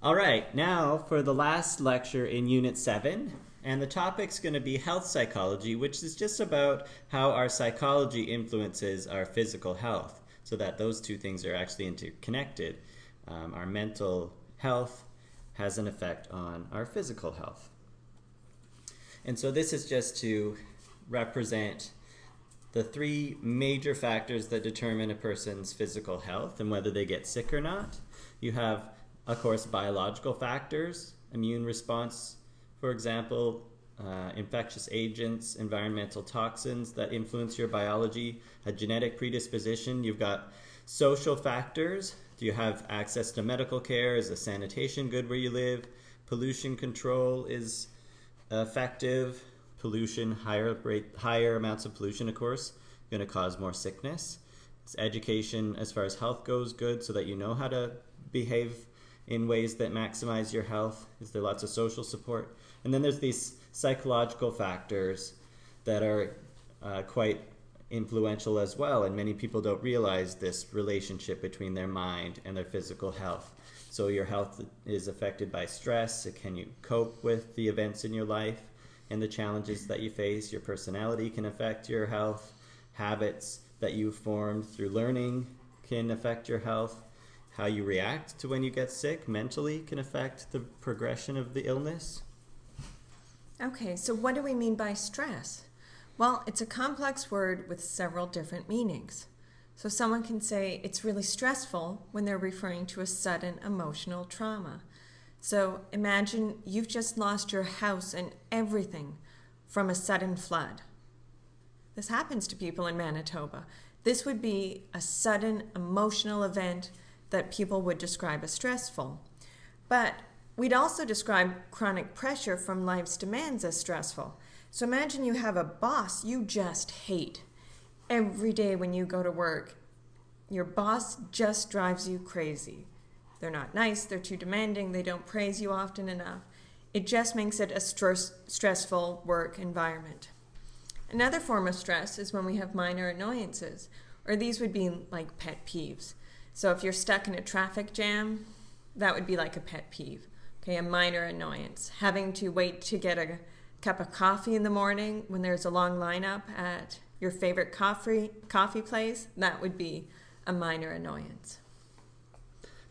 All right, now for the last lecture in Unit 7, and the topic's going to be health psychology, which is just about how our psychology influences our physical health, so that those two things are actually interconnected. Our mental health has an effect on our physical health. And so this is just to represent the three major factors that determine a person's physical health and whether they get sick or not. You have, of course, biological factors, immune response, for example, infectious agents, environmental toxins that influence your biology, a genetic predisposition. You've got social factors. Do you have access to medical care? Is the sanitation good where you live? Pollution control is effective. Pollution, higher amounts of pollution, of course, going to cause more sickness. It's education as far as health goes good, so that you know how to behave in ways that maximize your health. Is there lots of social support? And then there's these psychological factors that are quite influential as well, and many people don't realize this relationship between their mind and their physical health. So your health is affected by stress. Can you cope with the events in your life and the challenges that you face? Your personality can affect your health. Habits that you've formed through learning can affect your health. How you react to when you get sick mentally can affect the progression of the illness. Okay, so what do we mean by stress? Well, it's a complex word with several different meanings. So someone can say it's really stressful when they're referring to a sudden emotional trauma. So imagine you've just lost your house and everything from a sudden flood. This happens to people in Manitoba. This would be a sudden emotional event that people would describe as stressful. But we'd also describe chronic pressure from life's demands as stressful. So imagine you have a boss you just hate. Every day when you go to work, your boss just drives you crazy. They're not nice, they're too demanding, they don't praise you often enough. It just makes it a stressful work environment. Another form of stress is when we have minor annoyances, or these would be like pet peeves. So if you're stuck in a traffic jam, that would be like a pet peeve, okay, a minor annoyance. Having to wait to get a cup of coffee in the morning when there's a long lineup at your favorite coffee place, that would be a minor annoyance.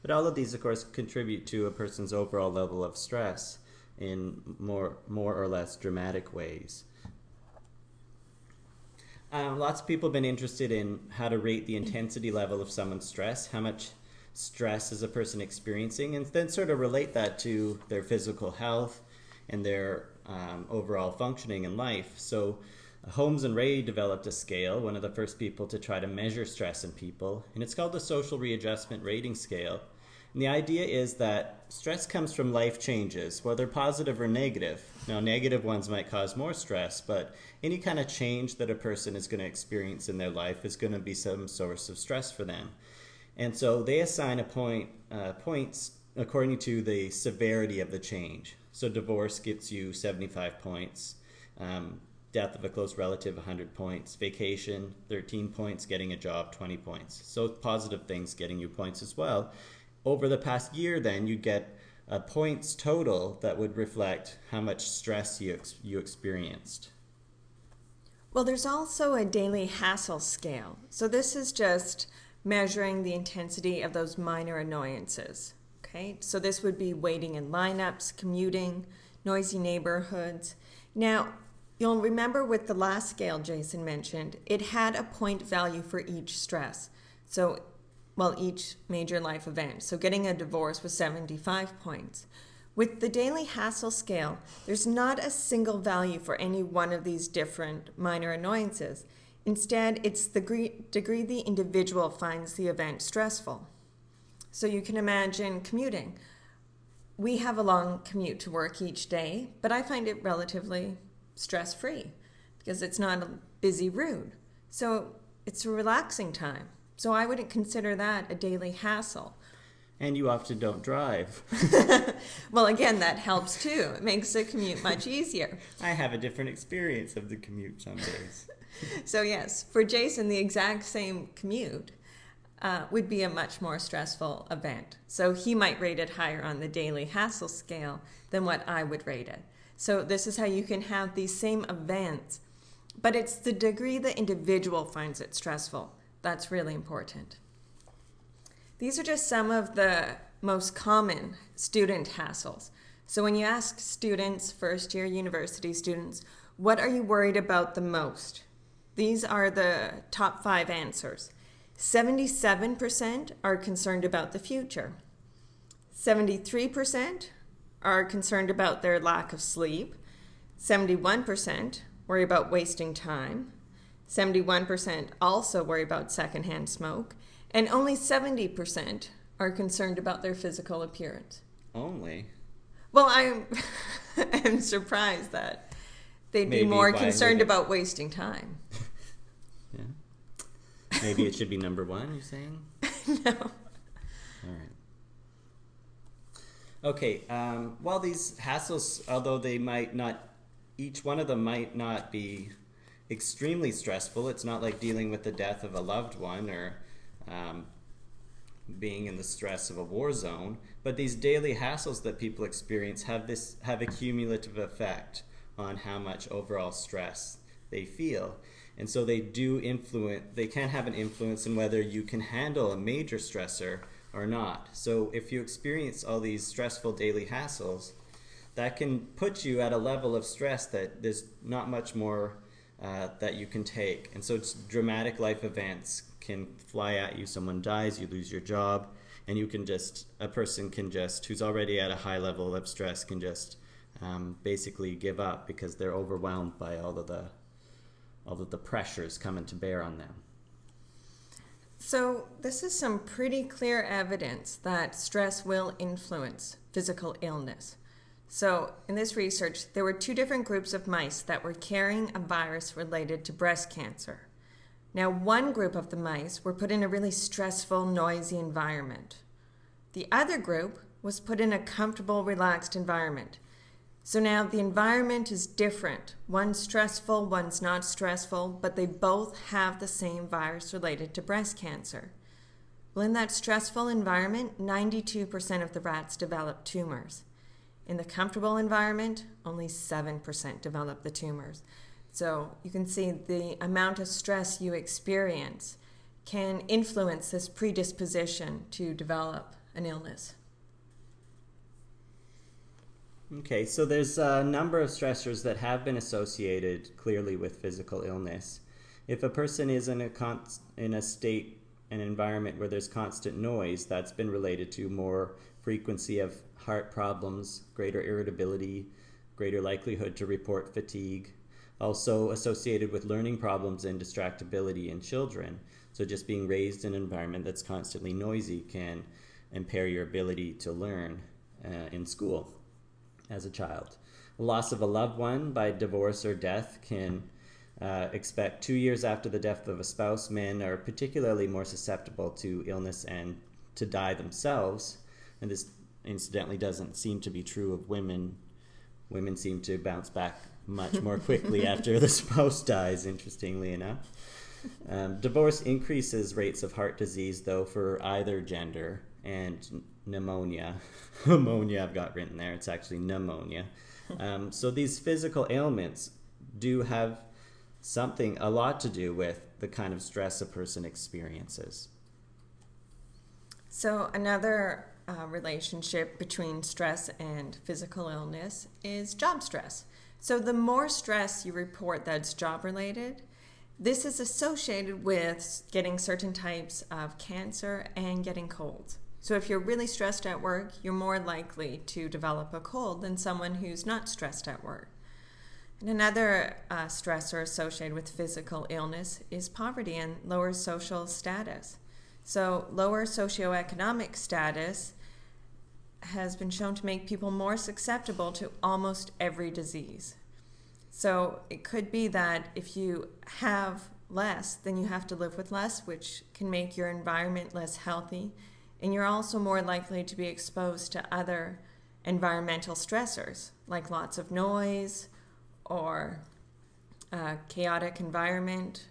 But all of these, of course, contribute to a person's overall level of stress in more or less dramatic ways. Lots of people have been interested in how to rate the intensity level of someone's stress, how much stress is a person experiencing, and then sort of relate that to their physical health and their overall functioning in life. So Holmes and Ray developed a scale, one of the first people to try to measure stress in people, and it's called the Social Readjustment Rating Scale. And the idea is that stress comes from life changes, whether positive or negative. Now, negative ones might cause more stress, but any kind of change that a person is going to experience in their life is going to be some source of stress for them. And so they assign points according to the severity of the change. So divorce gets you 75 points, death of a close relative 100 points, vacation 13 points, getting a job 20 points. So positive things getting you points as well. Over the past year then you get a points total that would reflect how much stress you experienced. Well, there's also a daily hassle scale. So this is just measuring the intensity of those minor annoyances. Okay, so this would be waiting in lineups, commuting, noisy neighborhoods. Now, you'll remember with the last scale Jason mentioned, it had a point value for each stress. So, well, each major life event. So getting a divorce was 75 points. With the daily hassle scale, there's not a single value for any one of these different minor annoyances. Instead, it's the degree the individual finds the event stressful. So you can imagine commuting. We have a long commute to work each day, but I find it relatively stress-free because it's not a busy route. So it's a relaxing time. So I wouldn't consider that a daily hassle. And you often don't drive. Well, again, that helps too. It makes the commute much easier. I have a different experience of the commute some days. So yes, for Jason, the exact same commute would be a much more stressful event. So he might rate it higher on the daily hassle scale than what I would rate it. So this is how you can have these same events, but it's the degree the individual finds it stressful that's really important. These are just some of the most common student hassles. So when you ask students, first-year university students, what are you worried about the most? These are the top 5 answers. 77% are concerned about the future. 73% are concerned about their lack of sleep. 71% worry about wasting time. 71% also worry about secondhand smoke. And only 70% are concerned about their physical appearance. Only? Well, I'm surprised that they'd be more concerned about wasting time. Yeah. Maybe it should be number 1, you're saying? No. All right. Okay, well, these hassles, although they might not, each one of them might not be extremely stressful. It's not like dealing with the death of a loved one or being in the stress of a war zone. But these daily hassles that people experience have a cumulative effect on how much overall stress they feel. And so they can have an influence in whether you can handle a major stressor or not. So if you experience all these stressful daily hassles, that can put you at a level of stress that there's not much more that you can take. And so it's dramatic life events can fly at you. Someone dies, you lose your job, and a person can just, who's already at a high level of stress, can just basically give up because they're overwhelmed by all of the pressures coming to bear on them. So this is some pretty clear evidence that stress will influence physical illness. So in this research, there were 2 different groups of mice that were carrying a virus related to breast cancer. Now, one group of the mice were put in a really stressful, noisy environment. The other group was put in a comfortable, relaxed environment. So now the environment is different. One's stressful, one's not stressful, but they both have the same virus related to breast cancer. Well, in that stressful environment, 92% of the rats developed tumors. In the comfortable environment, only 7% developed the tumors. So you can see the amount of stress you experience can influence this predisposition to develop an illness. Okay, so there's a number of stressors that have been associated clearly with physical illness. If a person is in a state, an environment where there's constant noise, that's been related to more frequency of heart problems, greater irritability, greater likelihood to report fatigue. Also associated with learning problems and distractibility in children. So just being raised in an environment that's constantly noisy can impair your ability to learn in school as a child. Loss of a loved one by divorce or death can expect 2 years after the death of a spouse. Men are particularly more susceptible to illness and to die themselves. And this incidentally doesn't seem to be true of women. Women seem to bounce back much more quickly after the spouse dies, interestingly enough. Divorce increases rates of heart disease, though, for either gender, and pneumonia. Ammonia I've got written there. It's actually pneumonia. So these physical ailments do have a lot to do with the kind of stress a person experiences. So another relationship between stress and physical illness is job stress. So the more stress you report that's job-related, this is associated with getting certain types of cancer and getting colds. So if you're really stressed at work, you're more likely to develop a cold than someone who's not stressed at work. And another stressor associated with physical illness is poverty and lower social status. So lower socioeconomic status has been shown to make people more susceptible to almost every disease. So it could be that if you have less, then you have to live with less, which can make your environment less healthy. And you're also more likely to be exposed to other environmental stressors, like lots of noise or a chaotic environment.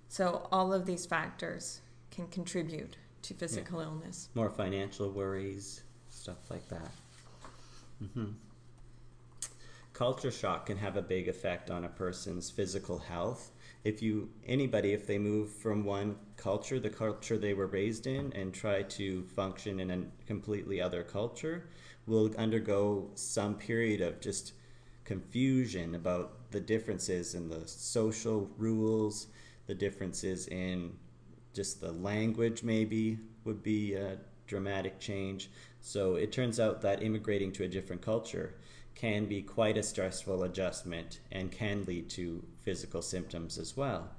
So all of these factors can contribute to physical illness. More financial worries, stuff like that. Culture shock can have a big effect on a person's physical health. If they move from one culture, the culture they were raised in, and try to function in a completely other culture, will undergo some period of just confusion about the differences in the social rules, the differences in just the language maybe would be a dramatic change. So it turns out that immigrating to a different culture can be quite a stressful adjustment and can lead to physical symptoms as well.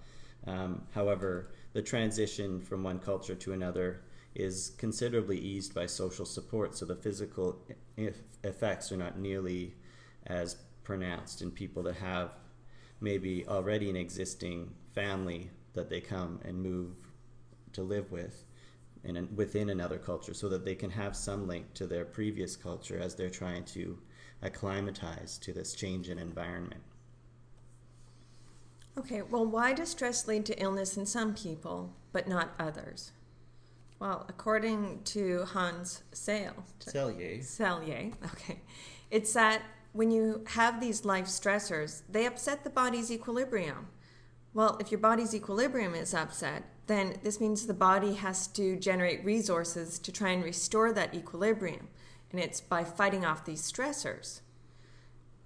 However, the transition from one culture to another is considerably eased by social support, so the physical effects are not nearly as pronounced in people that have maybe already an existing family that they come and move to live with within another culture, so that they can have some link to their previous culture as they're trying to acclimatize to this change in environment. Okay, well, why does stress lead to illness in some people, but not others? Well, according to Hans Selye, okay, it's that when you have these life stressors, they upset the body's equilibrium. Well, if your body's equilibrium is upset, then this means the body has to generate resources to try and restore that equilibrium. And it's by fighting off these stressors.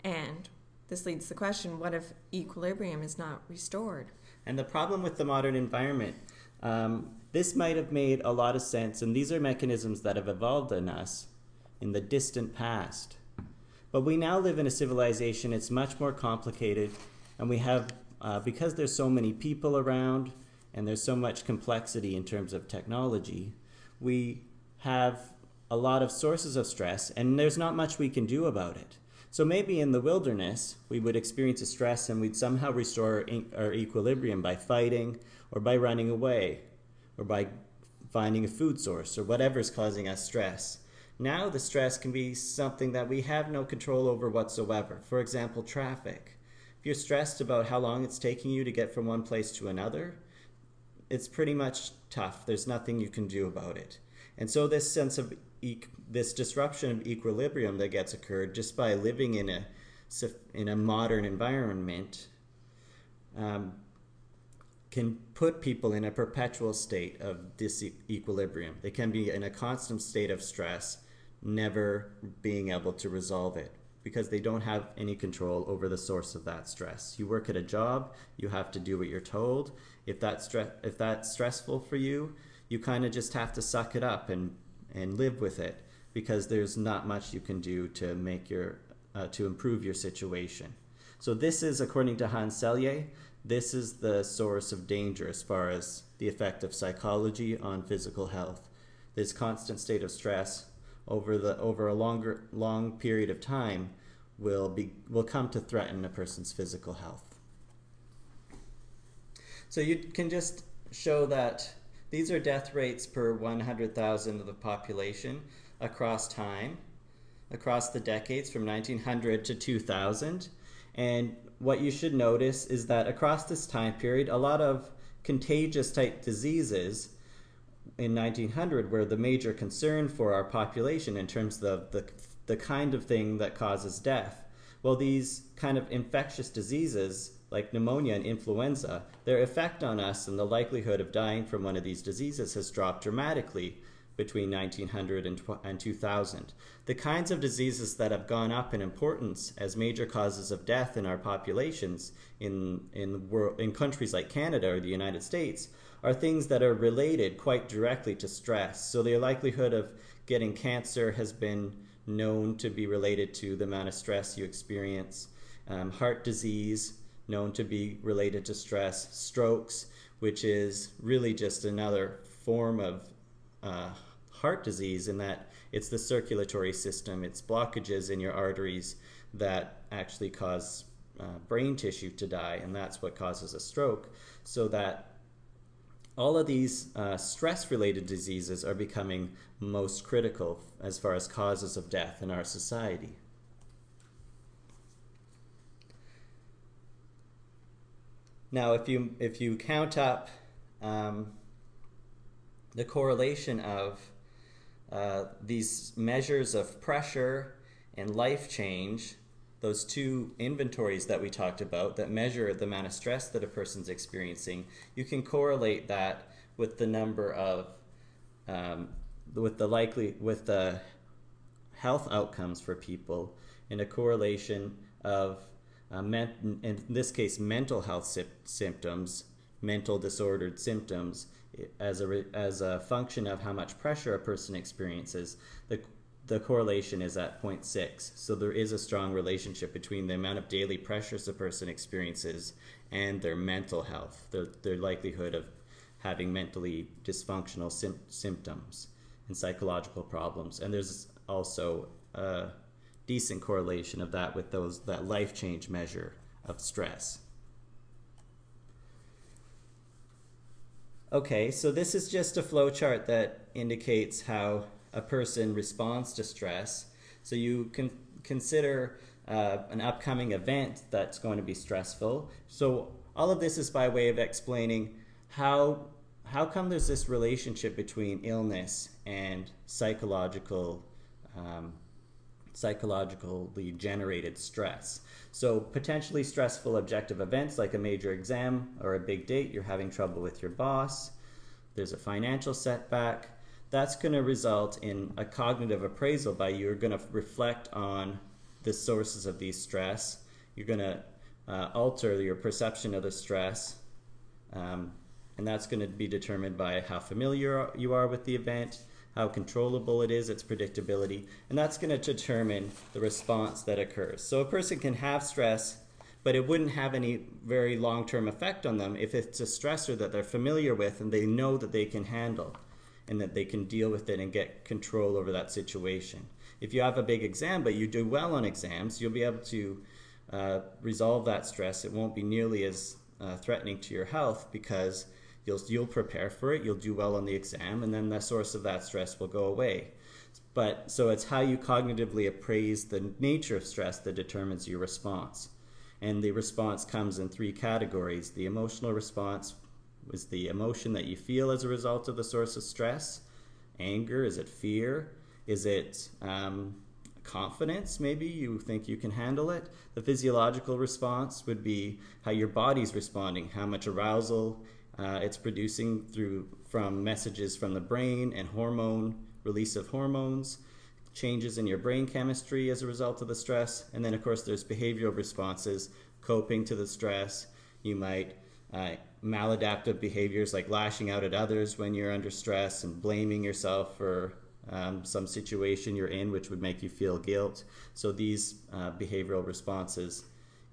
And this leads to the question, what if equilibrium is not restored? And the problem with the modern environment, this might have made a lot of sense, and these are mechanisms that have evolved in us in the distant past. But we now live in a civilization, it's much more complicated, and we have, because there's so many people around, and there's so much complexity in terms of technology, we have a lot of sources of stress, and there's not much we can do about it. So maybe in the wilderness, we would experience a stress and we'd somehow restore our equilibrium by fighting, or by running away, or by finding a food source, or whatever's causing us stress. Now the stress can be something that we have no control over whatsoever. For example, traffic. If you're stressed about how long it's taking you to get from one place to another, it's pretty much tough. There's nothing you can do about it. And so this sense of this disruption of equilibrium that gets occurred just by living in a modern environment can put people in a perpetual state of disequilibrium. They can be in a constant state of stress, never being able to resolve it, because they don't have any control over the source of that stress. You work at a job, you have to do what you're told. If that's stressful for you, you kind of just have to suck it up and live with it, because there's not much you can do to make to improve your situation. So this is, according to Hans Selye, this is the source of danger as far as the effect of psychology on physical health. This constant state of stress over a long period of time will come to threaten a person's physical health. So you can just show that these are death rates per 100,000 of the population across time, across the decades from 1900 to 2000. And what you should notice is that across this time period, a lot of contagious type diseases in 1900 were the major concern for our population in terms of the kind of thing that causes death. Well, these kind of infectious diseases like pneumonia and influenza, their effect on us and the likelihood of dying from one of these diseases has dropped dramatically between 1900 and 2000. The kinds of diseases that have gone up in importance as major causes of death in our populations in countries like Canada or the United States are things that are related quite directly to stress. So the likelihood of getting cancer has been known to be related to the amount of stress you experience. Heart disease, known to be related to stress. Strokes, which is really just another form of heart disease in that it's the circulatory system, it's blockages in your arteries that actually cause brain tissue to die, and that's what causes a stroke. So that all of these stress-related diseases are becoming most critical as far as causes of death in our society. Now, if you count up the correlation of these measures of pressure and life change, those two inventories that we talked about that measure the amount of stress that a person's experiencing, you can correlate that with the number of with the health outcomes for people, in a correlation of in this case mental health symptoms, mental disordered symptoms, as a function of how much pressure a person experiences. The correlation is at 0.6. So there is a strong relationship between the amount of daily pressures a person experiences and their mental health, their likelihood of having mentally dysfunctional symptoms and psychological problems. And there's also a decent correlation of that with that life change measure of stress. Okay, so this is just a flowchart that indicates how a person responds to stress. So you can consider an upcoming event that's going to be stressful. So all of this is by way of explaining how come there's this relationship between illness and psychologically generated stress. So potentially stressful objective events like a major exam or a big date, you're having trouble with your boss, there's a financial setback, that's going to result in a cognitive appraisal by you. You're going to reflect on the sources of these stress. You're going to alter your perception of the stress, and that's going to be determined by how familiar you are with the event, how controllable it is, its predictability, and that's going to determine the response that occurs. So a person can have stress, but it wouldn't have any very long-term effect on them if it's a stressor that they're familiar with and they know that they can handle and that they can deal with it and get control over that situation. If you have a big exam but you do well on exams, you'll be able to resolve that stress. It won't be nearly as threatening to your health because you'll prepare for it, you'll do well on the exam, and then the source of that stress will go away. But so it's how you cognitively appraise the nature of stress that determines your response. And the response comes in three categories. The emotional response is the emotion that you feel as a result of the source of stress. Anger, is it fear? Is it confidence? Maybe you think you can handle it. The physiological response would be how your body's responding, how much arousal it's producing from messages from the brain and release of hormones, changes in your brain chemistry as a result of the stress. And then of course there's behavioral responses, coping to the stress. You might maladaptive behaviors like lashing out at others when you're under stress and blaming yourself for some situation you're in which would make you feel guilt. So these behavioral responses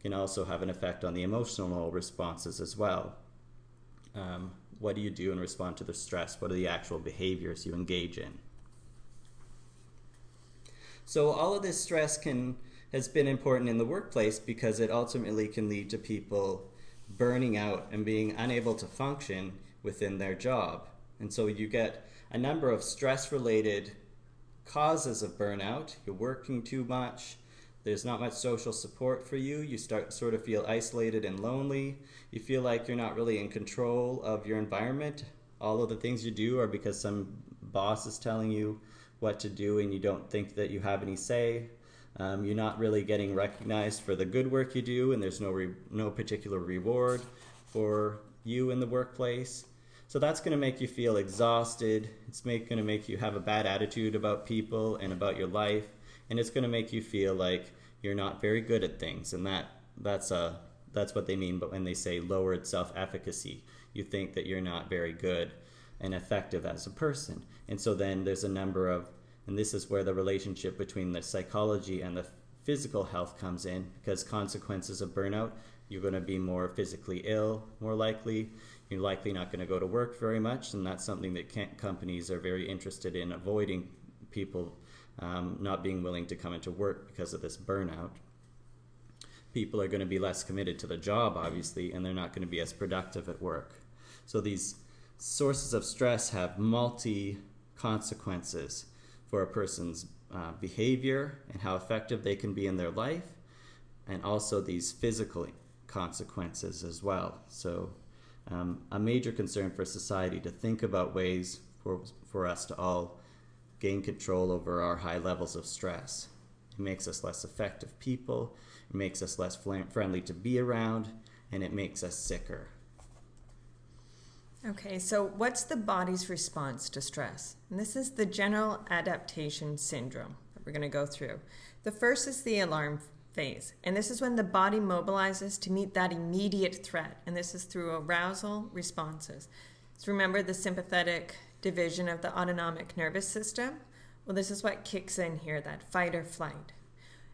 can also have an effect on the emotional responses as well. What do you do in response to the stress? What are the actual behaviors you engage in? So all of this stress has been important in the workplace because it ultimately can lead to people burning out and being unable to function within their job. And so you get a number of stress-related causes of burnout. You're working too much. There's not much social support for you. You sort of feel isolated and lonely. You feel like you're not really in control of your environment. All of the things you do are because some boss is telling you what to do and you don't think that you have any say. You're not really getting recognized for the good work you do, and there's no particular reward for you in the workplace. So that's going to make you feel exhausted. It's going to make you have a bad attitude about people and about your life, and it's going to make you feel like you're not very good at things. And that's what they mean. But when they say lowered self-efficacy, you think that you're not very good and effective as a person. And so then there's a number of, and this is where the relationship between the psychology and the physical health comes in, because consequences of burnout, you're going to be more physically ill, more likely. You're likely not going to go to work very much, and that's something that companies are very interested in, avoiding people not being willing to come into work because of this burnout. People are going to be less committed to the job, obviously, and they're not going to be as productive at work. So these sources of stress have multi-consequences for a person's behavior and how effective they can be in their life, and also these physical consequences as well. So a major concern for society to think about ways for us to all gain control over our high levels of stress. It makes us less effective people, it makes us less friendly to be around, and it makes us sicker. Okay, so what's the body's response to stress? And this is the general adaptation syndrome that we're going to go through. The first is the alarm phase, and this is when the body mobilizes to meet that immediate threat, and this is through arousal responses. So remember the sympathetic division of the autonomic nervous system? Well, this is what kicks in here, that fight or flight.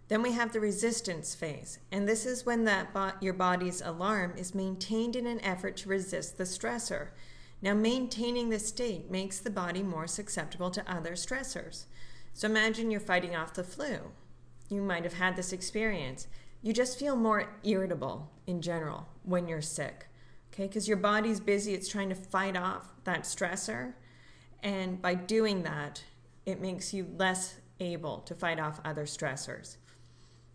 Then we have the resistance phase, and this is when your body's alarm is maintained in an effort to resist the stressor. Now, maintaining this state makes the body more susceptible to other stressors. So imagine you're fighting off the flu. You might have had this experience. You just feel more irritable in general when you're sick, okay? Because your body's busy, it's trying to fight off that stressor, and by doing that, it makes you less able to fight off other stressors.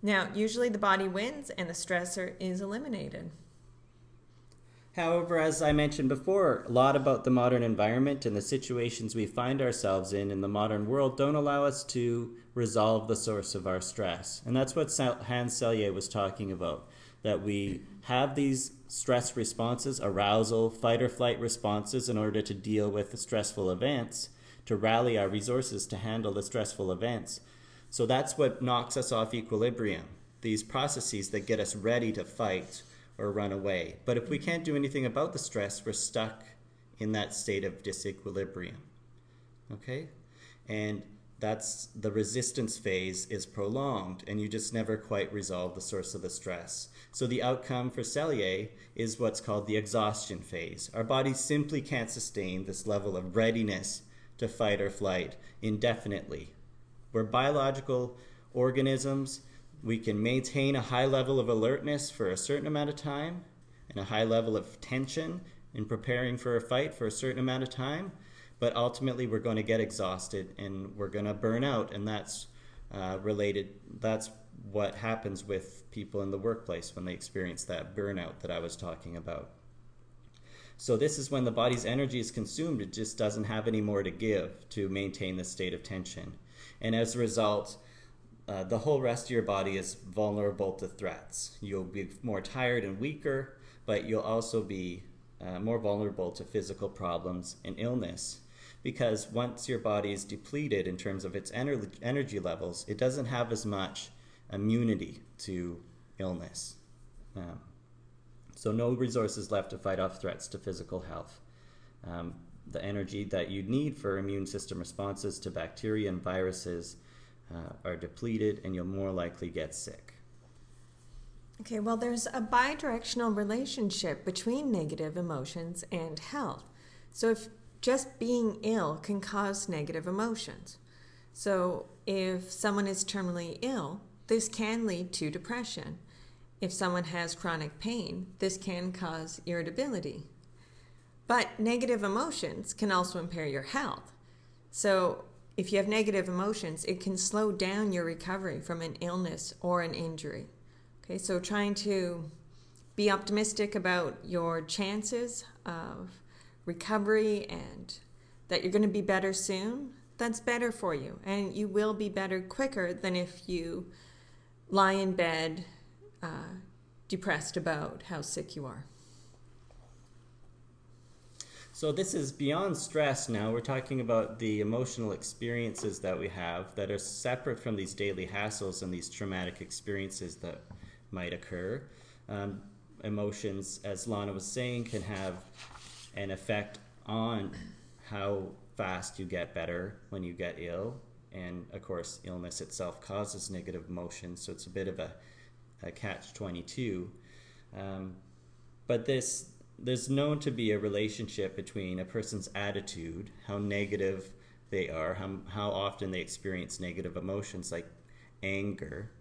Now, usually the body wins and the stressor is eliminated. However, as I mentioned before, a lot about the modern environment and the situations we find ourselves in the modern world don't allow us to resolve the source of our stress. And that's what Hans Selye was talking about, that we have these stress responses, arousal, fight or flight responses in order to deal with the stressful events, to rally our resources to handle the stressful events. So that's what knocks us off equilibrium, these processes that get us ready to fight or run away. But if we can't do anything about the stress, we're stuck in that state of disequilibrium. Okay? And that's the resistance phase is prolonged, and you just never quite resolve the source of the stress. So the outcome for Selye is what's called the exhaustion phase. Our body simply can't sustain this level of readiness to fight or flight indefinitely. We're biological organisms. We can maintain a high level of alertness for a certain amount of time and a high level of tension in preparing for a fight for a certain amount of time, but ultimately we're going to get exhausted and we're going to burn out, and that's that's what happens with people in the workplace when they experience that burnout that I was talking about. So this is when the body's energy is consumed. It just doesn't have any more to give to maintain the state of tension. And as a result, the whole rest of your body is vulnerable to threats. You'll be more tired and weaker, but you'll also be more vulnerable to physical problems and illness. Because once your body is depleted in terms of its energy levels, it doesn't have as much immunity to illness. So no resources left to fight off threats to physical health. The energy that you need for immune system responses to bacteria and viruses are depleted, and you'll more likely get sick. Okay, well, there's a bidirectional relationship between negative emotions and health. So if just being ill can cause negative emotions. So if someone is terminally ill, this can lead to depression. If someone has chronic pain, this can cause irritability. But negative emotions can also impair your health. So if you have negative emotions, it can slow down your recovery from an illness or an injury. Okay, so trying to be optimistic about your chances of recovery and that you're going to be better soon, that's better for you. And you will be better quicker than if you lie in bed depressed about how sick you are. So this is beyond stress now. We're talking about the emotional experiences that we have that are separate from these daily hassles and these traumatic experiences that might occur. Emotions, as Lana was saying, can have an effect on how fast you get better when you get ill. And of course, illness itself causes negative emotions, so it's a bit of a catch-22. But there's known to be a relationship between a person's attitude, how negative they are, how often they experience negative emotions like anger,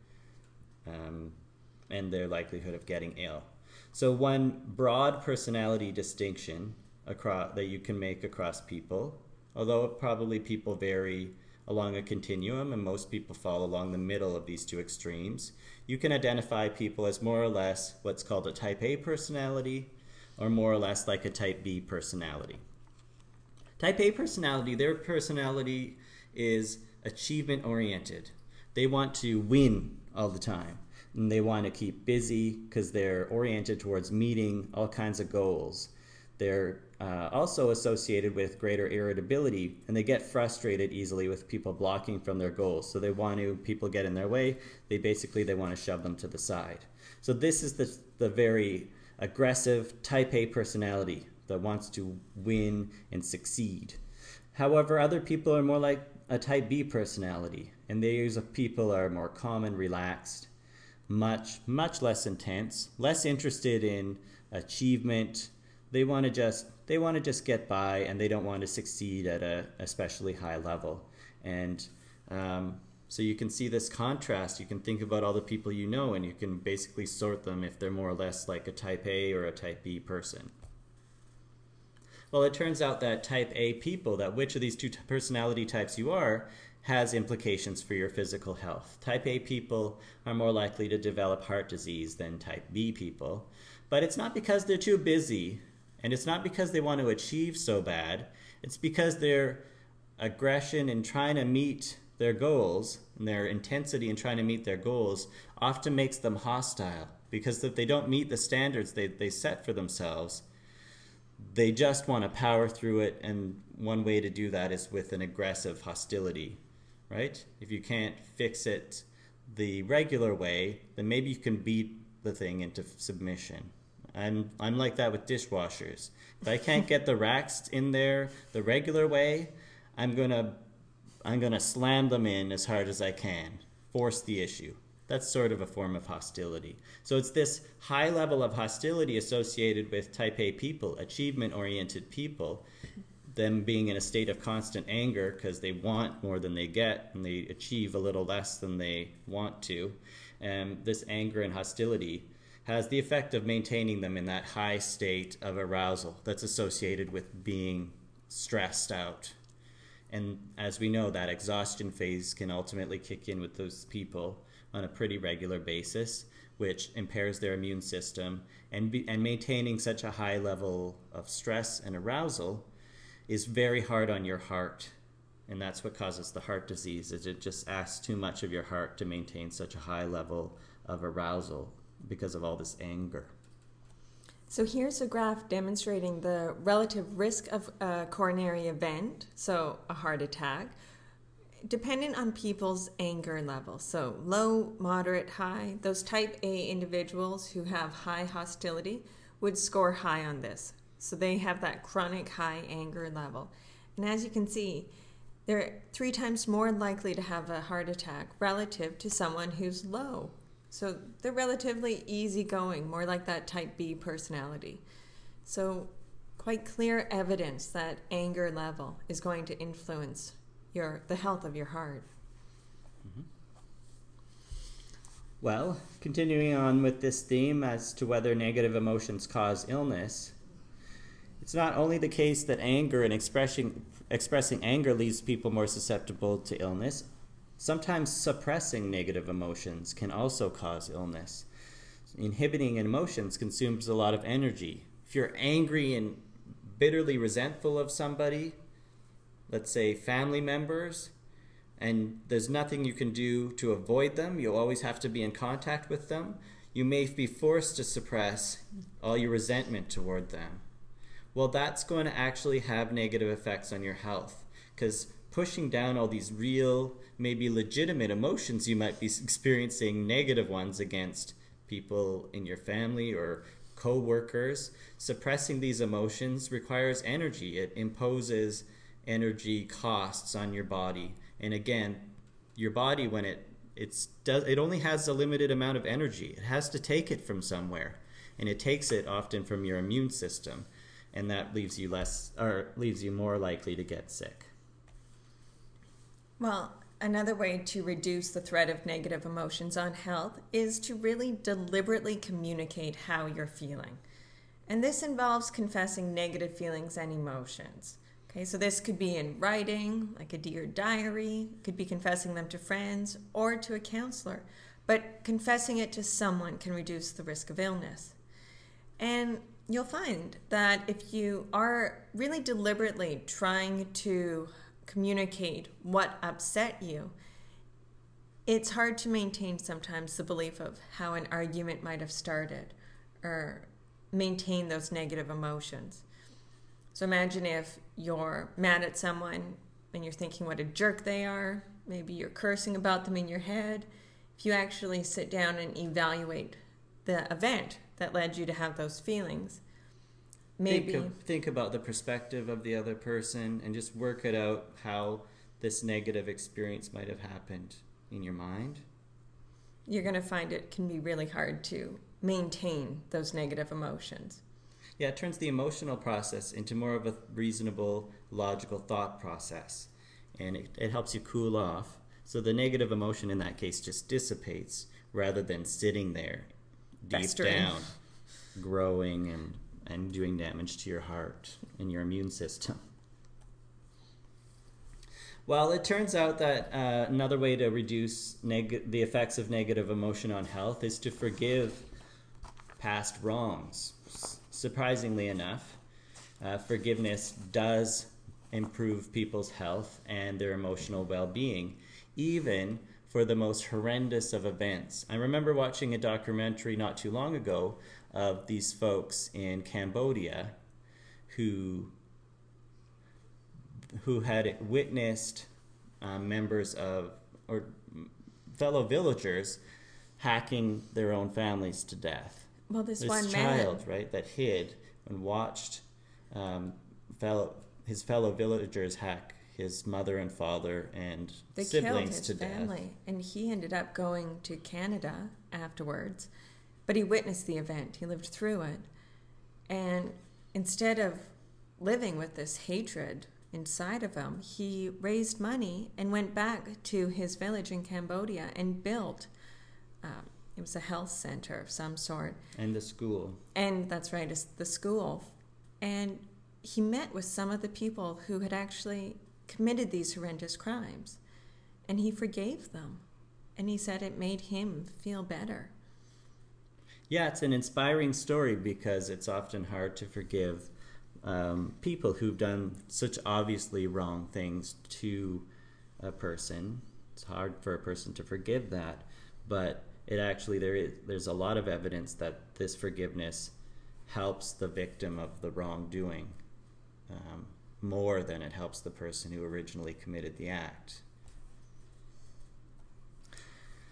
and their likelihood of getting ill. So one broad personality distinction that you can make across people, although probably people vary along a continuum and most people fall along the middle of these two extremes, you can identify people as more or less what's called a type A personality or more or less like a type B personality. Type A personality, their personality is achievement oriented. They want to win all the time. And they want to keep busy because they're oriented towards meeting all kinds of goals. They're also associated with greater irritability, and they get frustrated easily with people blocking from their goals. So they want to, people get in their way, they want to shove them to the side. So this is the very aggressive type A personality that wants to win and succeed. However, other people are more like a type B personality, and these people are more calm and relaxed, much less intense, less interested in achievement. They want to just get by, and they don't want to succeed at a especially high level. And so you can see this contrast. You can think about all the people you know, and you can basically sort them if they're more or less like a type A or a type B person. Well, it turns out that type A people, that which of these two personality types you are, has implications for your physical health. Type A people are more likely to develop heart disease than type B people. But it's not because they're too busy, and it's not because they want to achieve so bad. It's because their aggression in trying to meet their goals, and their intensity in trying to meet their goals, often makes them hostile. Because if they don't meet the standards they set for themselves, they just want to power through it, and one way to do that is with an aggressive hostility, right? If you can't fix it the regular way, then maybe you can beat the thing into submission. I'm like that with dishwashers. If I can't get the racks in there the regular way, I'm gonna slam them in as hard as I can, force the issue. That's sort of a form of hostility. So it's this high level of hostility associated with type A people, achievement-oriented people, them being in a state of constant anger because they want more than they get and they achieve a little less than they want to. And this anger and hostility has the effect of maintaining them in that high state of arousal that's associated with being stressed out. And as we know, that exhaustion phase can ultimately kick in with those people on a pretty regular basis, which impairs their immune system. And maintaining such a high level of stress and arousal is very hard on your heart. And that's what causes the heart disease, is it just asks too much of your heart to maintain such a high level of arousal because of all this anger. So here's a graph demonstrating the relative risk of a coronary event, so a heart attack, dependent on people's anger level. So low, moderate, high. Those type A individuals who have high hostility would score high on this. So they have that chronic high anger level. And as you can see, they're 3 times more likely to have a heart attack relative to someone who's low. So they're relatively easygoing, more like that type B personality. So quite clear evidence that anger level is going to influence the health of your heart. Mm-hmm. Well, continuing on with this theme as to whether negative emotions cause illness, it's not only the case that anger and expressing anger leaves people more susceptible to illness. Sometimes suppressing negative emotions can also cause illness. Inhibiting emotions consumes a lot of energy. If you're angry and bitterly resentful of somebody, let's say family members, and there's nothing you can do to avoid them, you'll always have to be in contact with them, you may be forced to suppress all your resentment toward them. Well, that's going to actually have negative effects on your health, because pushing down all these real, maybe legitimate emotions you might be experiencing, negative ones against people in your family or co-workers, suppressing these emotions requires energy. It imposes energy costs on your body. And again, your body, when it only has a limited amount of energy. It has to take it from somewhere, and it takes it often from your immune system, and that leaves you more likely to get sick. Well, another way to reduce the threat of negative emotions on health is to really deliberately communicate how you're feeling. And this involves confessing negative feelings and emotions. Okay, so this could be in writing, like a dear diary, could be confessing them to friends or to a counselor, but confessing it to someone can reduce the risk of illness. And you'll find that if you are really deliberately trying to communicate what upset you, it's hard to maintain sometimes the belief of how an argument might have started or maintain those negative emotions. So imagine if you're mad at someone and you're thinking what a jerk they are, maybe you're cursing about them in your head. If you actually sit down and evaluate the event that led you to have those feelings, maybe think about the perspective of the other person and just work it out how this negative experience might have happened in your mind. You're going to find it can be really hard to maintain those negative emotions. Yeah, it turns the emotional process into more of a reasonable, logical thought process. And it helps you cool off. So the negative emotion in that case just dissipates rather than sitting there deep Festering. down, growing and doing damage to your heart and your immune system. Well, it turns out that another way to reduce the effects of negative emotion on health is to forgive past wrongs. Surprisingly enough, forgiveness does improve people's health and their emotional well-being, even for the most horrendous of events. I remember watching a documentary not too long ago of these folks in Cambodia who had witnessed members of or fellow villagers hacking their own families to death. Well, this This one child, man, right, that hid and watched his fellow villagers hack his mother and father and they killed siblings his to family, death. and he ended up going to Canada afterwards. But he witnessed the event. He lived through it. And instead of living with this hatred inside of him, he raised money and went back to his village in Cambodia and built, it was a health center of some sort. And the school. And that's right, it's the school. And he met with some of the people who had actually committed these horrendous crimes. And he forgave them. And he said it made him feel better. Yeah, it's an inspiring story because it's often hard to forgive people who've done such obviously wrong things to a person. It's hard for a person to forgive that, but it actually there's a lot of evidence that this forgiveness helps the victim of the wrongdoing more than it helps the person who originally committed the act.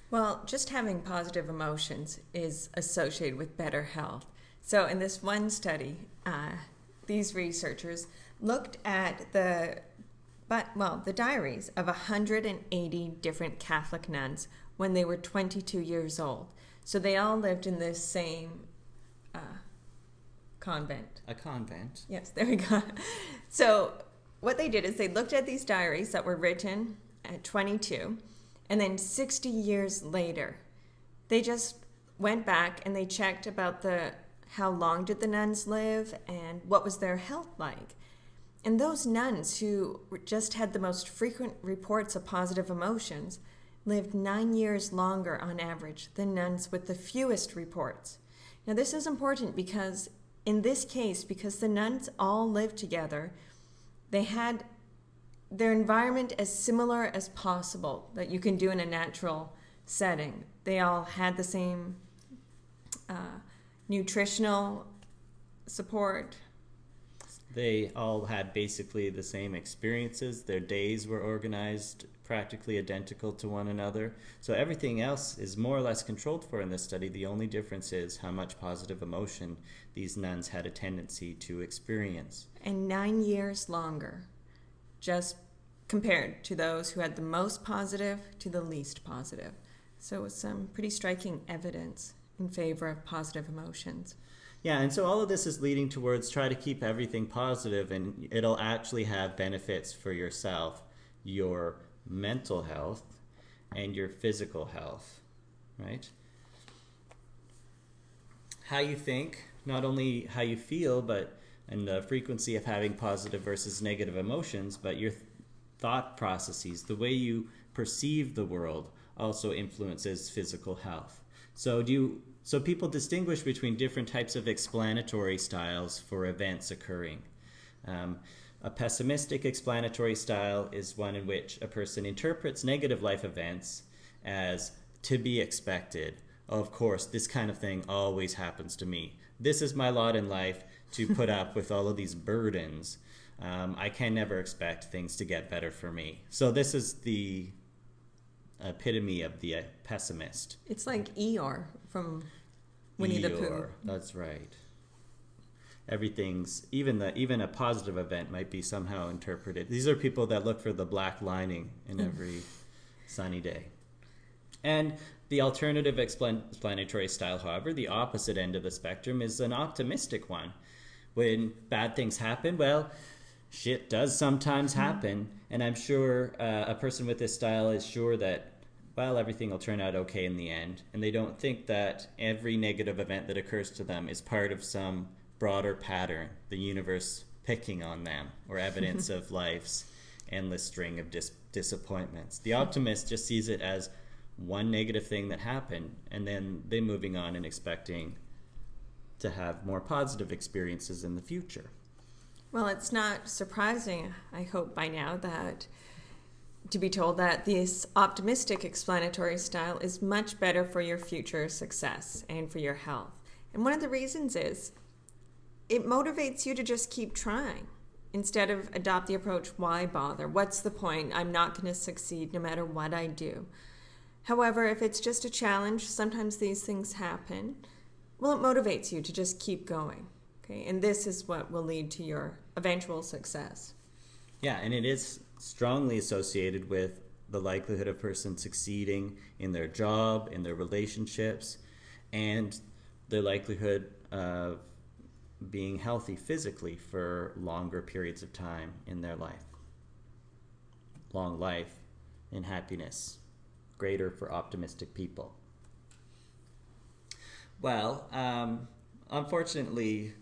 Well, just having positive emotions is associated with better health. So in this one study, these researchers looked at the diaries of 180 different Catholic nuns when they were 22 years old. So they all lived in this same convent. A convent. Yes, there we go. So what they did is they looked at these diaries that were written at 22, and then 60 years later, they just went back and they checked about how long did the nuns live and what was their health like. And those nuns who just had the most frequent reports of positive emotions lived 9 years longer on average than nuns with the fewest reports. Now this is important because in this case, because the nuns all lived together, they had their environment as similar as possible that you can do in a natural setting. They all had the same nutritional support. They all had basically the same experiences. Their days were organized practically identical to one another. So everything else is more or less controlled for in this study. The only difference is how much positive emotion these nuns had a tendency to experience. And 9 years longer, just compared to those who had the most positive to the least positive. So it's some pretty striking evidence in favor of positive emotions. Yeah, and so all of this is leading towards try to keep everything positive, and it'll actually have benefits for yourself, your mental health, and your physical health, right? How you think, not only how you feel, but and the frequency of having positive versus negative emotions, but your thought processes, the way you perceive the world also influences physical health. So people distinguish between different types of explanatory styles for events occurring. A pessimistic explanatory style is one in which a person interprets negative life events as to be expected. Of course, this kind of thing always happens to me. This is my lot in life, to put up with all of these burdens. I can never expect things to get better for me. So this is the epitome of the pessimist. It's like Eeyore from Winnie the Pooh. Eeyore, that's right. Everything's, even a positive event might be somehow interpreted. These are people that look for the black lining in every sunny day. And the alternative explanatory style, however, the opposite end of the spectrum, is an optimistic one. When bad things happen, well, shit does sometimes happen, and I'm sure a person with this style is sure that, well, everything will turn out okay in the end, and they don't think that every negative event that occurs to them is part of some broader pattern, the universe picking on them, or evidence of life's endless string of disappointments. The optimist just sees it as one negative thing that happened, and then they're moving on and expecting to have more positive experiences in the future. Well, it's not surprising, I hope by now, that to be told that this optimistic explanatory style is much better for your future success and for your health. And one of the reasons is it motivates you to just keep trying instead of adopt the approach, why bother? What's the point? I'm not going to succeed no matter what I do. However, if it's just a challenge, sometimes these things happen, well, it motivates you to just keep going. Okay? And this is what will lead to your eventual success. Yeah, and it is strongly associated with the likelihood of a person succeeding in their job, in their relationships, and their likelihood of being healthy physically for longer periods of time in their life. Long life and happiness, greater for optimistic people. Well, unfortunately,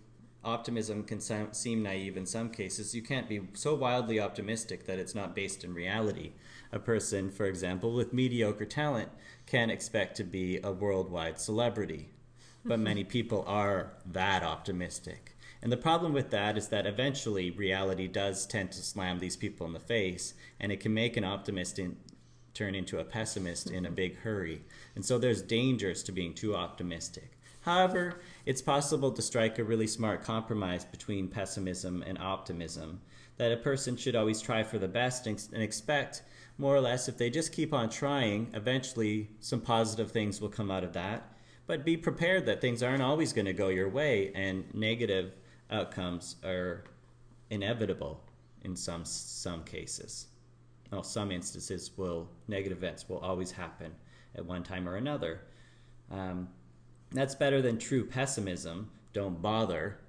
optimism can seem naive in some cases. You can't be so wildly optimistic that it's not based in reality. A person, for example, with mediocre talent can't expect to be a worldwide celebrity. But many people are that optimistic. And the problem with that is that eventually reality does tend to slam these people in the face, and it can make an optimist turn into a pessimist in a big hurry. And so there's dangers to being too optimistic. However, it's possible to strike a really smart compromise between pessimism and optimism, that a person should always try for the best and expect, more or less, if they just keep on trying, eventually some positive things will come out of that. But be prepared that things aren't always going to go your way, and negative outcomes are inevitable in some cases. Well, some instances negative events will always happen at one time or another. That's better than true pessimism. Don't bother.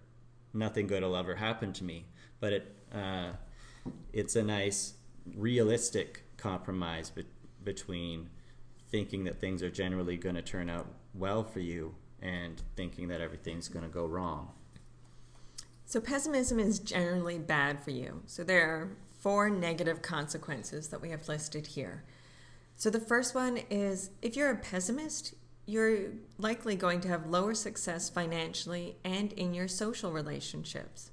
Nothing good will ever happen to me. But it's a nice, realistic compromise between thinking that things are generally going to turn out well for you and thinking that everything's going to go wrong. So pessimism is generally bad for you. So there are 4 negative consequences that we have listed here. So the first one is, if you're a pessimist, you're likely going to have lower success financially and in your social relationships.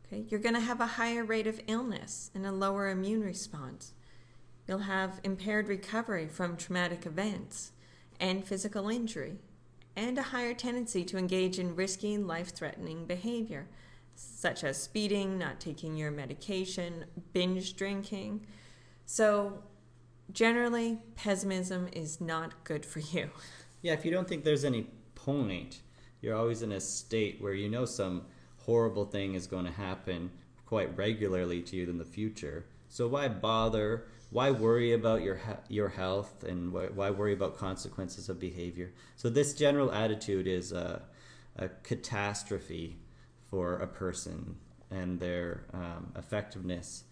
Okay? You're going to have a higher rate of illness and a lower immune response. You'll have impaired recovery from traumatic events and physical injury, and a higher tendency to engage in risky and life-threatening behavior, such as speeding, not taking your medication, binge drinking. So generally, pessimism is not good for you. Yeah, if you don't think there's any point, you're always in a state where you know some horrible thing is going to happen quite regularly to you in the future. So why bother? Why worry about your health, and why worry about consequences of behavior? So this general attitude is a catastrophe for a person and their effectiveness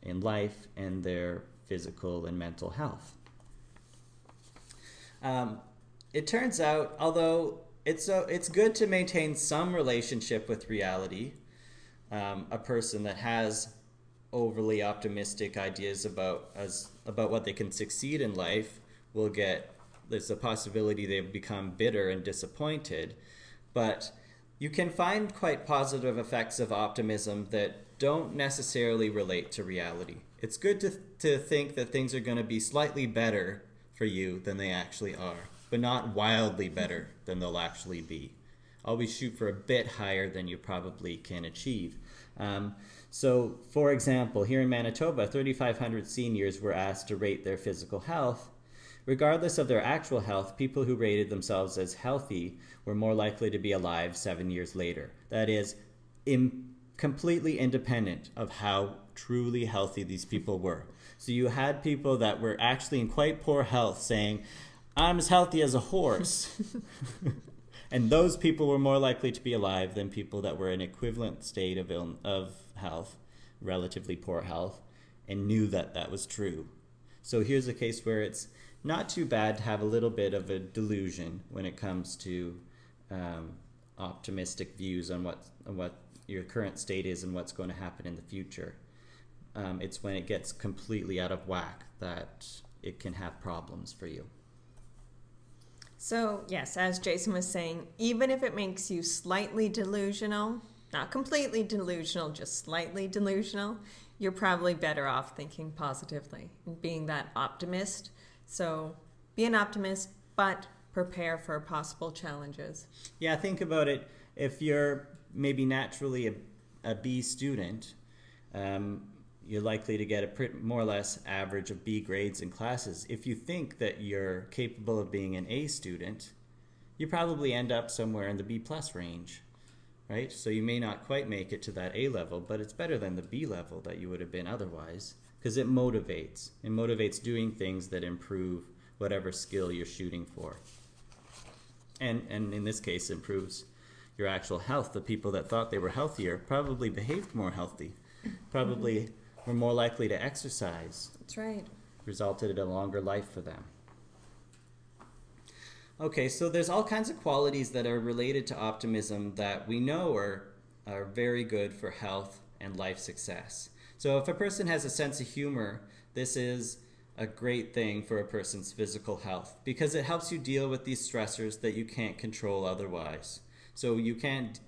in life and their physical and mental health. It turns out, although it's good to maintain some relationship with reality, a person that has overly optimistic ideas about what they can succeed in life will get there's a possibility they've become bitter and disappointed. But you can find quite positive effects of optimism that don't necessarily relate to reality. It's good to think that things are going to be slightly better for you than they actually are, but not wildly better than they'll actually be. Always shoot for a bit higher than you probably can achieve. So, for example, here in Manitoba, 3,500 seniors were asked to rate their physical health. Regardless of their actual health, people who rated themselves as healthy were more likely to be alive 7 years later. That is, completely independent of how truly healthy these people were. So you had people that were actually in quite poor health saying, I'm as healthy as a horse. And those people were more likely to be alive than people that were in equivalent state of health, relatively poor health, and knew that that was true. So here's a case where it's not too bad to have a little bit of a delusion when it comes to optimistic views on what your current state is and what's going to happen in the future. It's when it gets completely out of whack that it can have problems for you. So, yes, as Jason was saying, even if it makes you slightly delusional, not completely delusional, just slightly delusional, you're probably better off thinking positively and being that optimist. So, be an optimist, but prepare for possible challenges. Yeah, think about it. If you're maybe naturally a B student, you're likely to get a more or less average of B grades in classes. If you think that you're capable of being an A student, you probably end up somewhere in the B plus range, right? So you may not quite make it to that A level, but it's better than the B level that you would have been otherwise, because it motivates. It motivates doing things that improve whatever skill you're shooting for. And in this case, improves your actual health. The people that thought they were healthier probably behaved more healthy, probably were more likely to exercise. That's right. Resulted in a longer life for them. Okay, so there's all kinds of qualities that are related to optimism that we know are very good for health and life success. So if a person has a sense of humor, this is a great thing for a person's physical health because it helps you deal with these stressors that you can't control otherwise. So you can't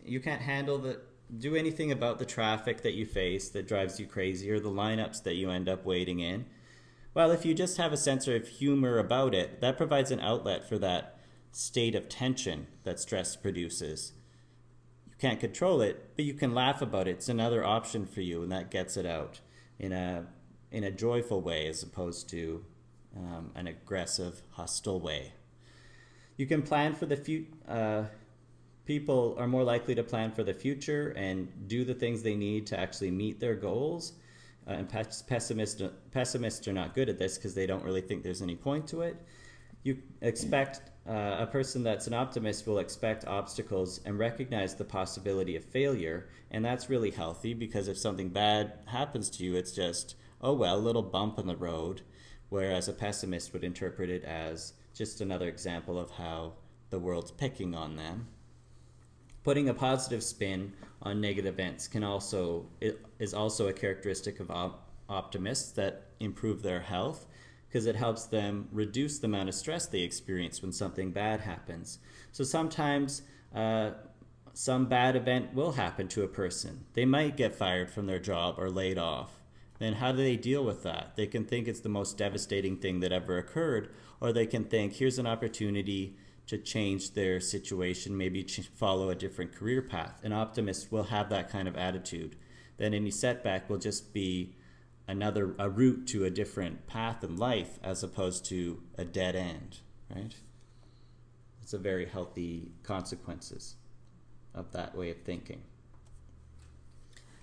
do anything about the traffic that you face that drives you crazy or the lineups that you end up waiting in. Well, if you just have a sense of humor about it, that provides an outlet for that state of tension that stress produces. You can't control it, but you can laugh about it. It's another option for you, and that gets it out in a joyful way as opposed to an aggressive, hostile way. You can plan for the future. People are more likely to plan for the future and do the things they need to actually meet their goals. And pessimists are not good at this because they don't really think there's any point to it. You expect a person that's an optimist will expect obstacles and recognize the possibility of failure. And that's really healthy because if something bad happens to you, it's just, oh well, a little bump in the road. Whereas a pessimist would interpret it as just another example of how the world's picking on them. Putting a positive spin on negative events is also a characteristic of optimists that improve their health because it helps them reduce the amount of stress they experience when something bad happens. So sometimes some bad event will happen to a person. They might get fired from their job or laid off. Then how do they deal with that? They can think it's the most devastating thing that ever occurred, or they can think, here's an opportunity to change their situation, maybe follow a different career path. An optimist will have that kind of attitude. Then any setback will just be a route to a different path in life as opposed to a dead end, right? It's a very healthy consequences of that way of thinking.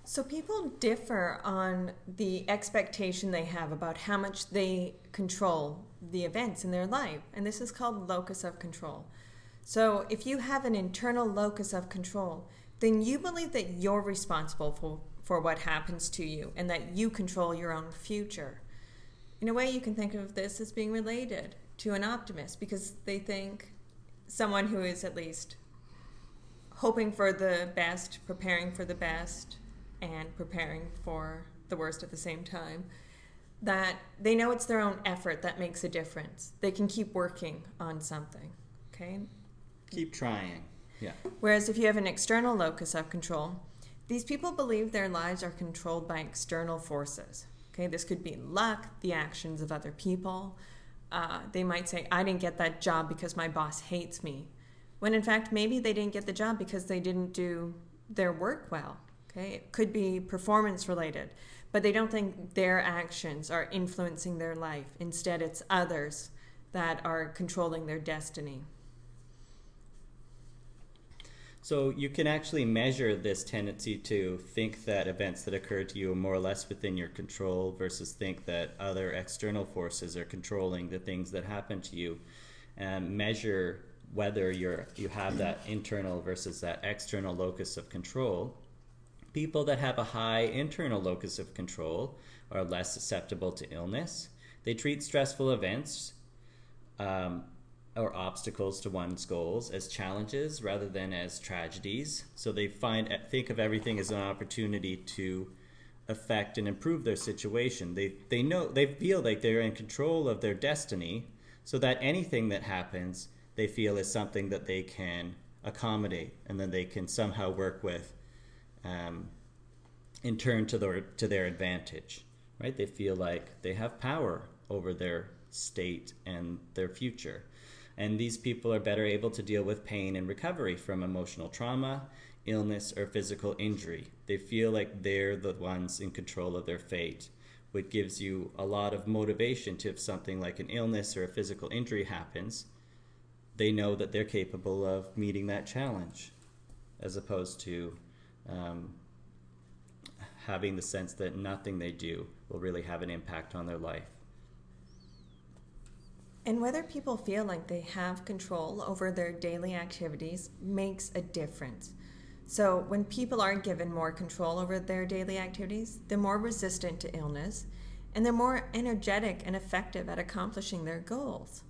So people differ on the expectation they have about how much they control the events in their life, and this is called locus of control. So if you have an internal locus of control, then you believe that you're responsible for what happens to you and that you control your own future. In a way, you can think of this as being related to an optimist because they think someone who is at least hoping for the best, preparing for the best, and preparing for the worst at the same time, that they know it's their own effort that makes a difference. They can keep working on something, okay? Keep trying, yeah. Whereas if you have an external locus of control, these people believe their lives are controlled by external forces. Okay, this could be luck, the actions of other people. They might say, I didn't get that job because my boss hates me. When in fact, maybe they didn't get the job because they didn't do their work well. Okay, it could be performance related, but they don't think their actions are influencing their life. Instead, it's others that are controlling their destiny. So you can actually measure this tendency to think that events that occur to you are more or less within your control versus think that other external forces are controlling the things that happen to you, and measure whether you have that internal versus that external locus of control. People that have a high internal locus of control are less susceptible to illness. They treat stressful events or obstacles to one's goals as challenges rather than as tragedies. So they think of everything as an opportunity to affect and improve their situation. They feel like they're in control of their destiny, so that anything that happens they feel is something that they can accommodate and then they can somehow work with in turn to their advantage, right? They feel like they have power over their state and their future. And these people are better able to deal with pain and recovery from emotional trauma, illness, or physical injury. They feel like they're the ones in control of their fate, which gives you a lot of motivation to, if something like an illness or a physical injury happens, they know that they're capable of meeting that challenge, as opposed to having the sense that nothing they do will really have an impact on their life. And whether people feel like they have control over their daily activities makes a difference. So when people are given more control over their daily activities, they're more resistant to illness, and they're more energetic and effective at accomplishing their goals.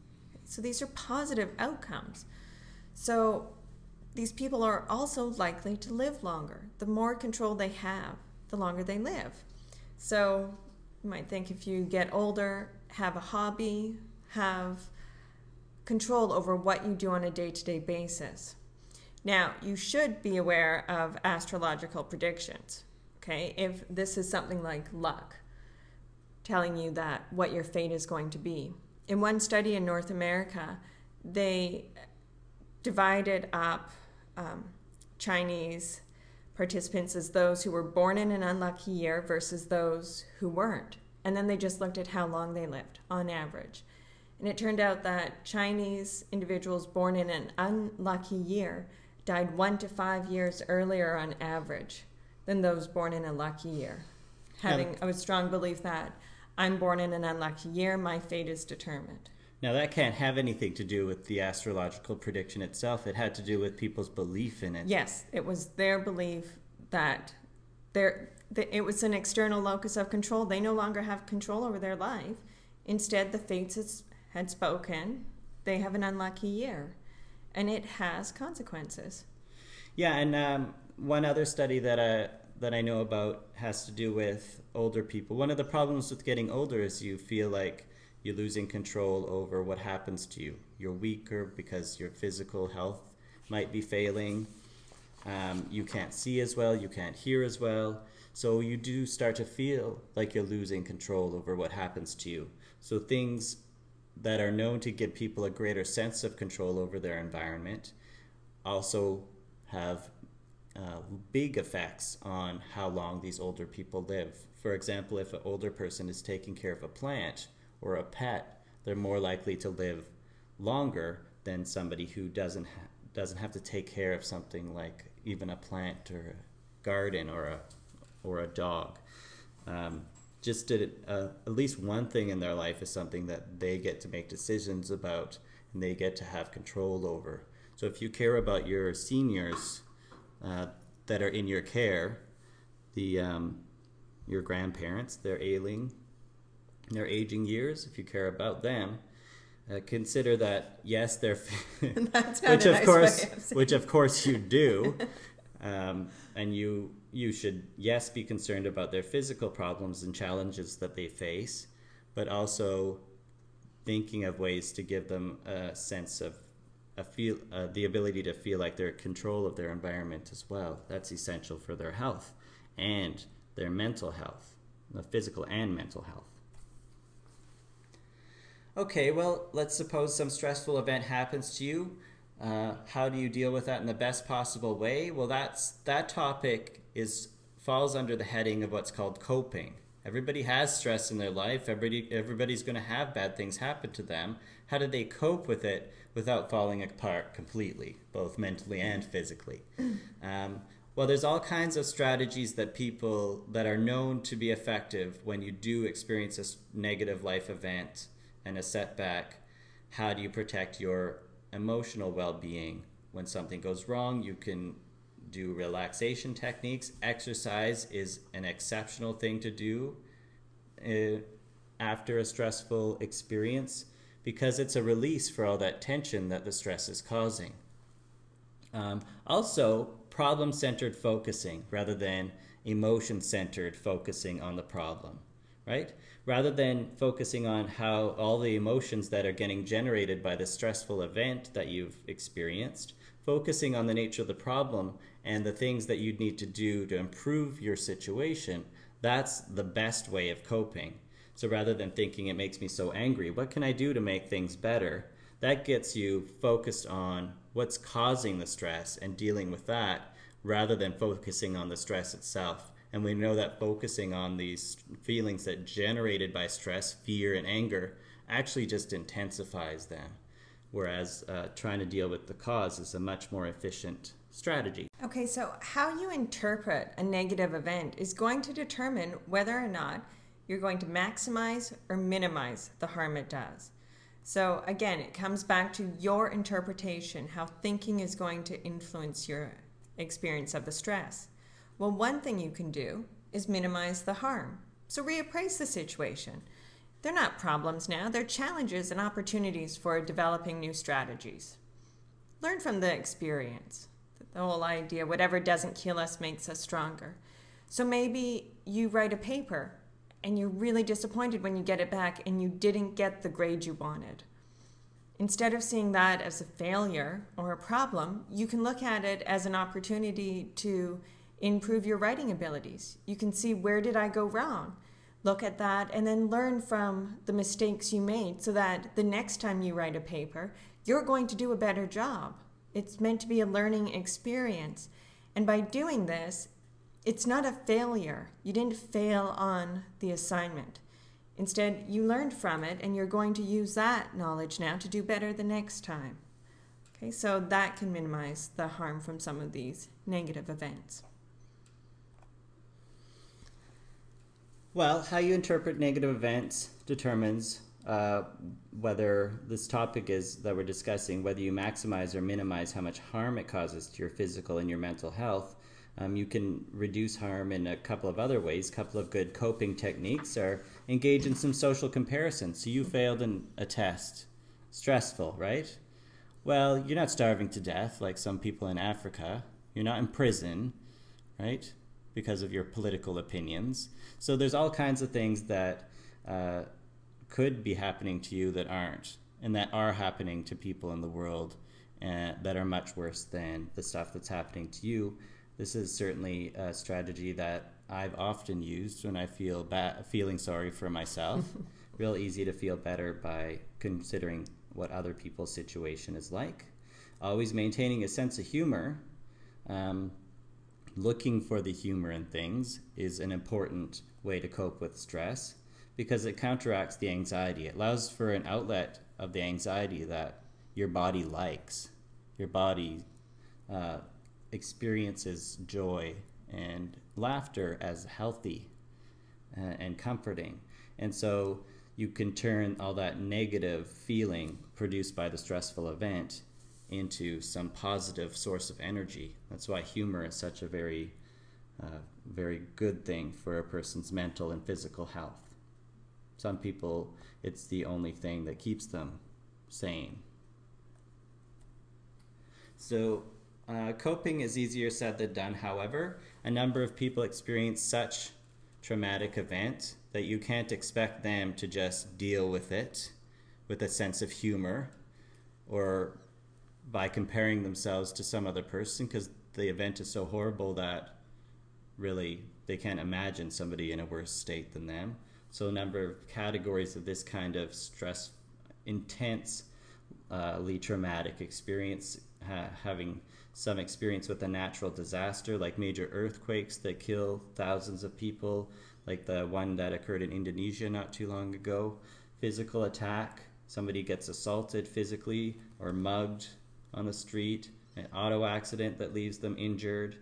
So these are positive outcomes. So these people are also likely to live longer. The more control they have, the longer they live. So you might think if you get older, have a hobby, have control over what you do on a day-to-day basis. Now, you should be aware of astrological predictions, okay? If this is something like luck, telling you that what your fate is going to be. In one study in North America, they divided up Chinese participants as those who were born in an unlucky year versus those who weren't. And then they just looked at how long they lived on average. And it turned out that Chinese individuals born in an unlucky year died 1 to 5 years earlier on average than those born in a lucky year. Having a strong belief that I'm born in an unlucky year, my fate is determined. Now that can't have anything to do with the astrological prediction itself. It had to do with people's belief in it. Yes, it was their belief that it was an external locus of control. They no longer have control over their life. Instead, the fates had spoken. They have an unlucky year, and it has consequences. Yeah, and one other study that I know about has to do with older people. One of the problems with getting older is you feel like you're losing control over what happens to you. You're weaker because your physical health might be failing. You can't see as well, you can't hear as well. So you do start to feel like you're losing control over what happens to you. So things that are known to give people a greater sense of control over their environment also have big effects on how long these older people live. For example, if an older person is taking care of a plant or a pet, they're more likely to live longer than somebody who doesn't have to take care of something like even a plant or a garden or a dog. Just at least one thing in their life is something that they get to make decisions about and they get to have control over. So if you care about your seniors that are in your care, your grandparents, they're ailing, their aging years, if you care about them, consider that yes, they're which of course you do, and you should yes be concerned about their physical problems and challenges that they face, but also thinking of ways to give them a sense of the ability to feel like they're in control of their environment as well. That's essential for their health and their mental health, the physical and mental health. Okay, well, let's suppose some stressful event happens to you. How do you deal with that in the best possible way? Well, that topic falls under the heading of what's called coping. Everybody has stress in their life. Everybody's going to have bad things happen to them. How do they cope with it without falling apart completely, both mentally and physically? Well, there's all kinds of strategies that are known to be effective when you do experience a negative life event and a setback. How do you protect your emotional well-being? When something goes wrong, you can do relaxation techniques. Exercise is an exceptional thing to do after a stressful experience because it's a release for all that tension that the stress is causing. Also, problem-centered focusing rather than emotion-centered focusing on the problem, right? Rather than focusing on how all the emotions that are getting generated by the stressful event that you've experienced, focusing on the nature of the problem and the things that you'd need to do to improve your situation, that's the best way of coping. So rather than thinking it makes me so angry, what can I do to make things better? That gets you focused on what's causing the stress and dealing with that rather than focusing on the stress itself. And we know that focusing on these feelings that generated by stress, fear and anger, actually just intensifies them. Whereas trying to deal with the cause is a much more efficient strategy. Okay, so how you interpret a negative event is going to determine whether or not you're going to maximize or minimize the harm it does. So again, it comes back to your interpretation, how thinking is going to influence your experience of the stress. Well, one thing you can do is minimize the harm. So reappraise the situation. They're not problems now, they're challenges and opportunities for developing new strategies. Learn from the experience. The whole idea, whatever doesn't kill us makes us stronger. So maybe you write a paper and you're really disappointed when you get it back and you didn't get the grade you wanted. Instead of seeing that as a failure or a problem, you can look at it as an opportunity to improve your writing abilities. You can see, where did I go wrong? Look at that and then learn from the mistakes you made so that the next time you write a paper, you're going to do a better job. It's meant to be a learning experience. And by doing this, it's not a failure. You didn't fail on the assignment. Instead, you learned from it and you're going to use that knowledge now to do better the next time. Okay, so that can minimize the harm from some of these negative events. Well, how you interpret negative events determines whether this topic that we're discussing, whether you maximize or minimize how much harm it causes to your physical and your mental health. You can reduce harm in a couple of other ways. A couple of good coping techniques are engage in some social comparison. So you failed in a test. Stressful, right? Well, you're not starving to death like some people in Africa. You're not in prison, right? Because of your political opinions. So there's all kinds of things that could be happening to you that aren't, and that are happening to people in the world that are much worse than the stuff that's happening to you. This is certainly a strategy that I've often used when I feel feeling sorry for myself. Real easy to feel better by considering what other people's situation is like. Always maintaining a sense of humor. Looking for the humor in things is an important way to cope with stress because it counteracts the anxiety. It allows for an outlet of the anxiety that your body likes. Your body experiences joy and laughter as healthy and comforting. And so you can turn all that negative feeling produced by the stressful event into some positive source of energy. That's why humor is such a very good thing for a person's mental and physical health. Some people, it's the only thing that keeps them sane. So coping is easier said than done. However, a number of people experience such traumatic event that you can't expect them to just deal with it with a sense of humor or by comparing themselves to some other person, because the event is so horrible that really they can't imagine somebody in a worse state than them. So a number of categories of this kind of stress, intensely traumatic experience, having some experience with a natural disaster like major earthquakes that kill thousands of people, like the one that occurred in Indonesia not too long ago. Physical attack, somebody gets assaulted physically or mugged on the street. An auto accident that leaves them injured.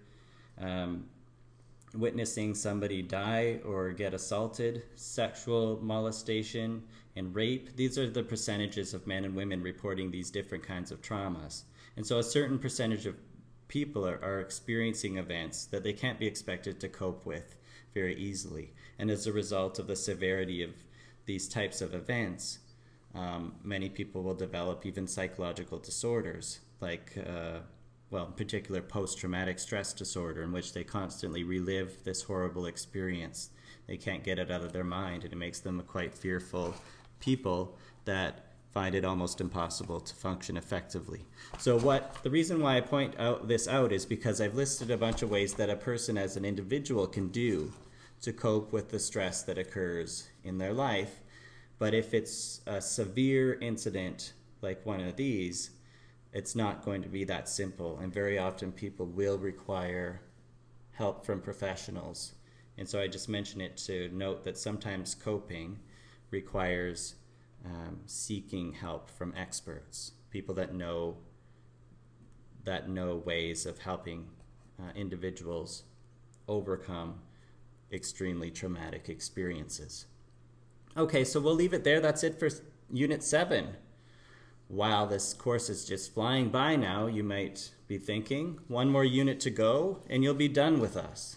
Witnessing somebody die or get assaulted, sexual molestation, and rape. These are the percentages of men and women reporting these different kinds of traumas. And so a certain percentage of people are experiencing events that they can't be expected to cope with very easily. And as a result of the severity of these types of events, many people will develop even psychological disorders, like in particular post-traumatic stress disorder, in which they constantly relive this horrible experience. They can't get it out of their mind, and it makes them a quite fearful people that find it almost impossible to function effectively. So the reason why I point this out is because I've listed a bunch of ways that a person as an individual can do to cope with the stress that occurs in their life. But if it's a severe incident like one of these, it's not going to be that simple, and very often people will require help from professionals. And so I just mention it to note that sometimes coping requires seeking help from experts, people that know ways of helping individuals overcome extremely traumatic experiences. Okay, so we'll leave it there. That's it for Unit 7. Wow, this course is just flying by now, you might be thinking. One more unit to go, and you'll be done with us.